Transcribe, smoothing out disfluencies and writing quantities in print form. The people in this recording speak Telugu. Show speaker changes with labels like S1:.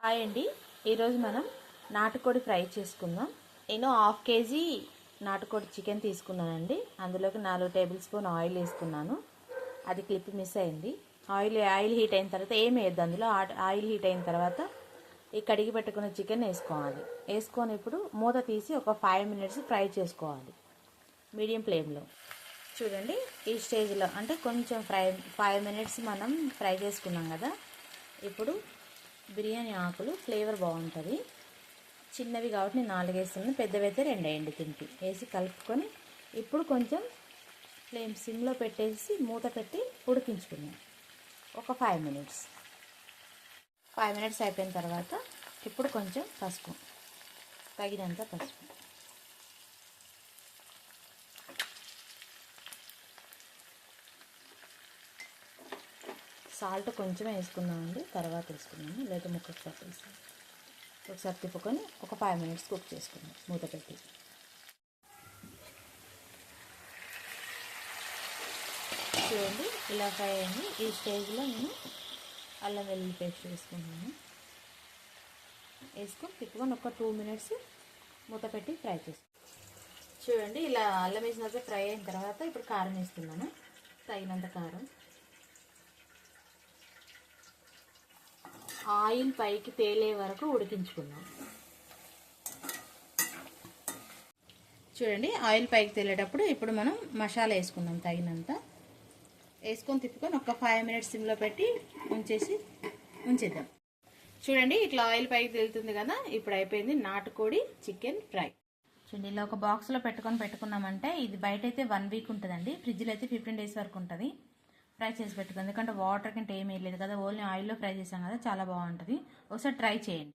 S1: హాయ్ అండి. ఈరోజు మనం నాటుకోడి ఫ్రై చేసుకుందాం. నేను హాఫ్ కేజీ నాటుకోడి చికెన్ తీసుకున్నానండి. అందులోకి 4 టేబుల్ స్పూన్ ఆయిల్ వేసుకున్నాను. అది క్లిప్ మిస్ అయింది. ఆయిల్ హీట్ అయిన తర్వాత ఏం వేయద్దు. అందులో ఆయిల్ హీట్ అయిన తర్వాత ఈ కడిగి పెట్టుకున్న చికెన్ వేసుకోవాలి. వేసుకొని ఇప్పుడు మూత తీసి ఒక 5 మినిట్స్ ఫ్రై చేసుకోవాలి మీడియం ఫ్లేమ్లో. చూడండి, ఈ స్టేజ్లో అంటే కొంచెం 5 మినిట్స్ మనం ఫ్రై చేసుకున్నాం కదా. ఇప్పుడు బిర్యానీ ఆకులు ఫ్లేవర్ బాగుంటుంది. చిన్నవి కాబట్టి నేను 4 వేస్తున్నాను, పెద్దవి అయితే 2 వేయండి. తింపి వేసి కలుపుకొని ఇప్పుడు కొంచెం ఫ్లేమ్ సిమ్లో పెట్టేసి మూత పెట్టి ఉడికించుకున్నాం ఒక 5 మినిట్స్. 5 మినిట్స్ అయిపోయిన తర్వాత ఇప్పుడు కొంచెం పసుపు, తగినంత పసుపు, సాల్ట్ కొంచెం వేసుకున్నామండి, తర్వాత వేసుకున్నాము, లేదా ముక్కకు పట్టేసి ఒకసారి తిప్పుకొని ఒక 5 మినిట్స్ కుక్ చేసుకున్నాం మూత పెట్టి. చూడండి, ఇలా ఫ్రై అయింది. ఈ స్టేజ్లో నేను అల్లం వెల్లుల్లి పేస్ట్ వేసుకున్నాను. వేసుకొని తిప్పుకొని ఒక 2 మినిట్స్ మూత పెట్టి ఫ్రై చేసుకున్నాను. చూడండి, ఇలా అల్లం వేసిన తర్వాత ఫ్రై అయిన తర్వాత ఇప్పుడు కారం వేస్తున్నాను, తగినంత కారం. ఆయిల్ పైకి తేలే వరకు ఉడికించుకుందాం. చూడండి, ఆయిల్ పైకి తేలేటప్పుడు ఇప్పుడు మనం మసాలా వేసుకుందాం తగినంత. వేసుకొని తిప్పుకొని ఒక 5 మినిట్స్ సిమ్లో పెట్టి ఉంచేద్దాం. చూడండి, ఇట్లా ఆయిల్ పైకి తేలుతుంది కదా. ఇప్పుడు అయిపోయింది నాటుకోడి చికెన్ ఫ్రై. చూడండి, ఇలా ఒక బాక్స్లో పెట్టుకున్నామంటే ఇది బయట అయితే 1 వీక్ ఉంటుందండి. ఫ్రిడ్జ్లో అయితే 15 డేస్ వరకు ఉంటుంది. ఫ్రై చేసి పెట్టుకుంది, ఎందుకంటే వాటర్ కంటే ఏమీ లేదు కదా, ఓన్లీ ఆయిల్లో ఫ్రై చేసాం కదా, చాలా బాగుంటుంది. ఒకసారి ట్రై చేయండి.